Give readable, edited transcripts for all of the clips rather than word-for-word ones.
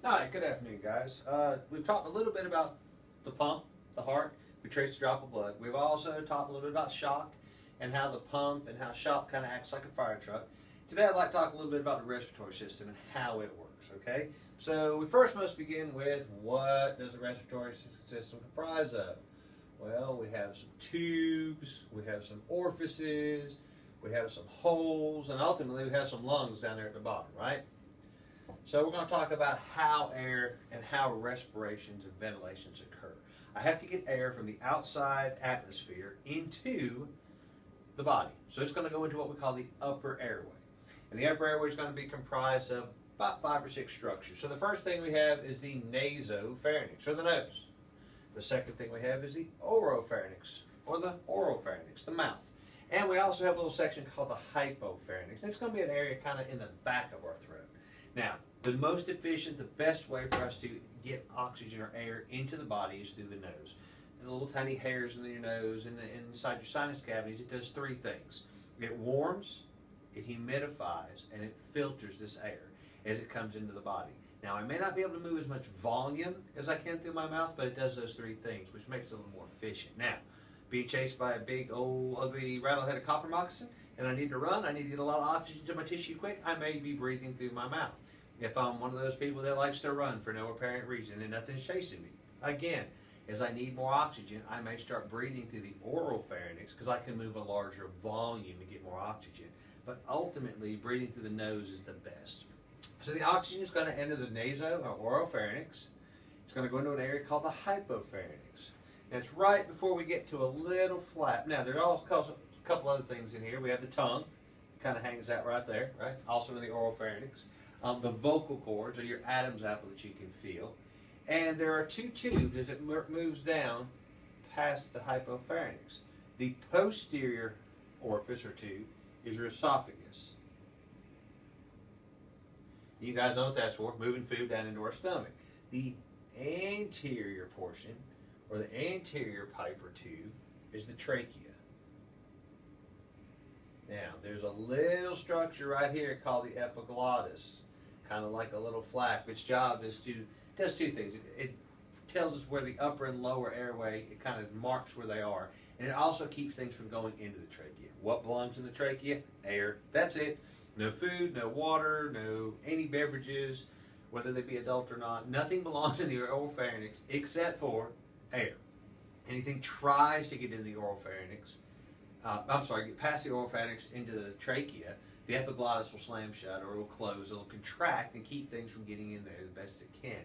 Hi, good afternoon, guys. We've talked a little bit about the pump, the heart. We traced a drop of blood. We've also talked a little bit about shock and how the pump and how shock kind of acts like a fire truck. Today, I'd like to talk a little bit about the respiratory system and how it works, okay? So, we first must begin with what does the respiratory system comprise of? Well, we have some tubes, we have some orifices, we have some holes, and ultimately we have some lungs down there at the bottom, right? So we're going to talk about how air and how respirations and ventilations occur. I have to get air from the outside atmosphere into the body. So it's going to go into what we call the upper airway. And the upper airway is going to be comprised of about 5 or 6 structures. So the first thing we have is the nasopharynx, or the nose. The second thing we have is the oropharynx, or the oropharynx, the mouth. And we also have a little section called the hypopharynx. And it's going to be an area kind of in the back of our throat. Now, the most efficient, the best way for us to get oxygen or air into the body is through the nose. The little tiny hairs in your nose and inside your sinus cavities, it does 3 things. It warms, it humidifies, and it filters this air as it comes into the body. Now, I may not be able to move as much volume as I can through my mouth, but it does those 3 things, which makes it a little more efficient. Now, being chased by a big, old, ugly, rattle-headed copper moccasin, and I need to run, I need to get a lot of oxygen to my tissue quick, I may be breathing through my mouth. If I'm one of those people that likes to run for no apparent reason and nothing's chasing me, again, as I need more oxygen, I may start breathing through the oropharynx because I can move a larger volume to get more oxygen. But ultimately, breathing through the nose is the best. So the oxygen is going to enter the naso or oropharynx. It's going to go into an area called the hypopharynx. And it's right before we get to a little flap. Now, there are also a couple other things in here. We have the tongue. Kind of hangs out right there, right? Also in the oropharynx. The vocal cords, or your Adam's apple that you can feel. And there are 2 tubes as it moves down past the hypopharynx. The posterior orifice or tube is your esophagus. You guys know what that's for, moving food down into our stomach. The anterior portion, or the anterior pipe or tube, is the trachea. Now, there's a little structure right here called the epiglottis. Kind of like a little flap. Its job is does 2 things. It tells us where the upper and lower airway, it kind of marks where they are. And it also keeps things from going into the trachea. What belongs in the trachea? Air. That's it. No food, no water, no any beverages, whether they be adult or not. Nothing belongs in the oropharynx except for air. Anything tries to get in the oropharynx, get past the oropharynx into the trachea, the epiglottis will slam shut, or it will close. It will contract and keep things from getting in there the best it can.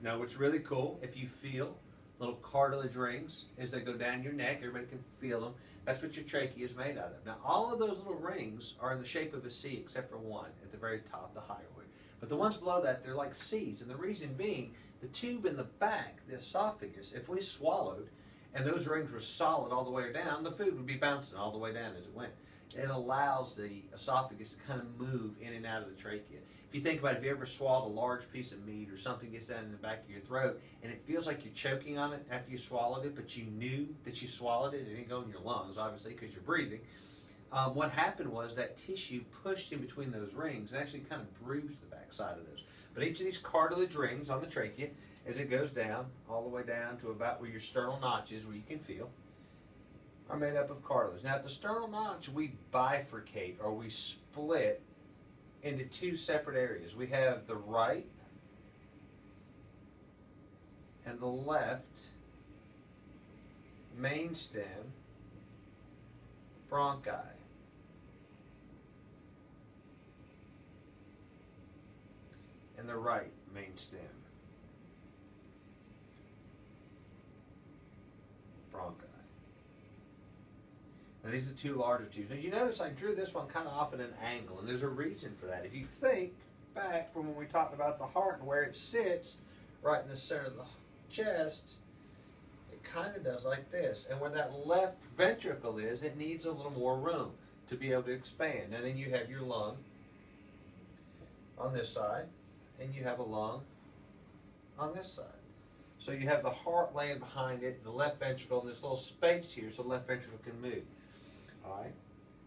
Now, what's really cool, if you feel little cartilage rings as they go down your neck, everybody can feel them. That's what your trachea is made out of. Now, all of those little rings are in the shape of a C, except for one at the very top, the hyoid. But the ones below that, they're like C's. And the reason being, the tube in the back, the esophagus, if we swallowed and those rings were solid all the way down, the food would be bouncing all the way down as it went. It allows the esophagus to kind of move in and out of the trachea. If you think about it, if you ever swallowed a large piece of meat or something gets down in the back of your throat and it feels like you're choking on it after you swallowed it, but you knew that you swallowed it, it didn't go in your lungs, obviously, because you're breathing. What happened was that tissue pushed in between those rings and actually kind of bruised the backside of those. But each of these cartilage rings on the trachea, as it goes down, all the way down to about where your sternal notch is, where you can feel, are made up of cartilage. Now, at the sternal notch, we bifurcate, or we split into 2 separate areas. We have the right and the left main stem bronchi. And the right main stem bronchi. Now, these are the 2 larger tubes. As you notice, I drew this one kind of off at an angle, and there's a reason for that. If you think back from when we talked about the heart and where it sits, right in the center of the chest, it kind of does like this. And where that left ventricle is, it needs a little more room to be able to expand. And then you have your lung on this side, and you have a lung on this side. So you have the heart laying behind it, the left ventricle, and this little space here so the left ventricle can move. All right.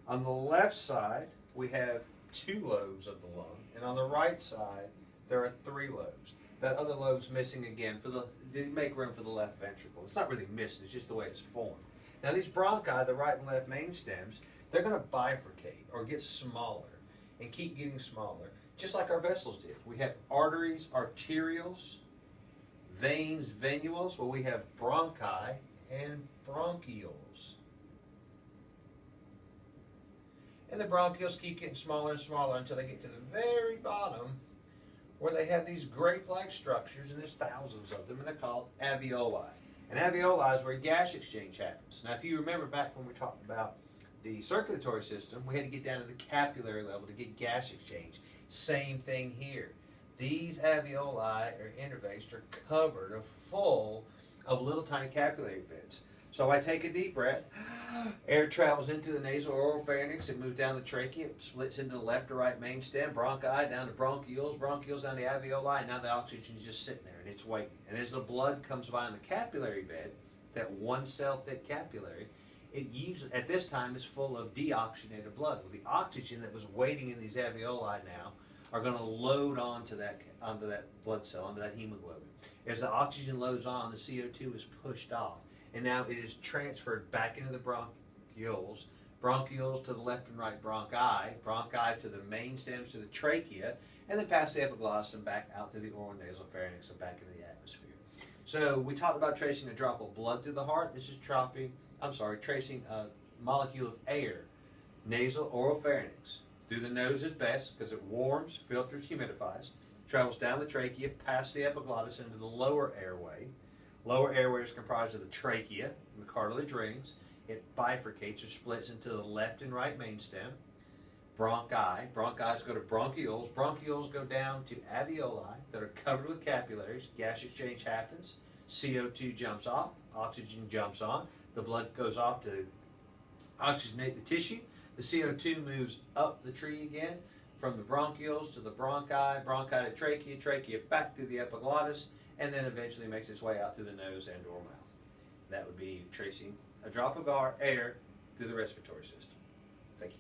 On the left side, we have 2 lobes of the lung, and on the right side, there are 3 lobes. That other lobe's missing again to make room for the left ventricle. It's not really missing, it's just the way it's formed. Now these bronchi, the right and left main stems, they're going to bifurcate or get smaller and keep getting smaller, just like our vessels did. We have arteries, arterioles, veins, venules. Well, we have bronchi and bronchioles. And the bronchioles keep getting smaller and smaller until they get to the very bottom, where they have these grape-like structures, and there's thousands of them, and they're called alveoli. And alveoli is where gas exchange happens. Now, if you remember back when we talked about the circulatory system, we had to get down to the capillary level to get gas exchange. Same thing here. These alveoli or innervates are covered or full of little tiny capillary beds. So I take a deep breath, air travels into the nasal oropharynx, it moves down the trachea, it splits into the left or right main stem, bronchi down to bronchioles, bronchioles down to alveoli, and now the oxygen's just sitting there and it's waiting. And as the blood comes by in the capillary bed, that 1 cell thick capillary, it usually, at this time, is full of deoxygenated blood. Well, the oxygen that was waiting in these alveoli now are going to load onto that blood cell, onto that hemoglobin. As the oxygen loads on, the CO2 is pushed off. And now it is transferred back into the bronchioles, bronchioles to the left and right bronchi, bronchi to the main stems to the trachea, and then past the epiglottis and back out through the oronasal pharynx and back into the atmosphere. So we talked about tracing a drop of blood through the heart. This is tracing a molecule of air, nasal oropharynx. Through the nose is best because it warms, filters, humidifies, travels down the trachea, past the epiglottis into the lower airway. Lower airway is comprised of the trachea and the cartilage rings. It bifurcates or splits into the left and right main stem. Bronchi. Bronchi go to bronchioles. Bronchioles go down to alveoli that are covered with capillaries. Gas exchange happens. CO2 jumps off. Oxygen jumps on. The blood goes off to oxygenate the tissue. The CO2 moves up the tree again from the bronchioles to the bronchi, bronchi to trachea, trachea back through the epiglottis, and then eventually makes its way out through the nose and or mouth. That would be tracing a drop of air through the respiratory system. Thank you.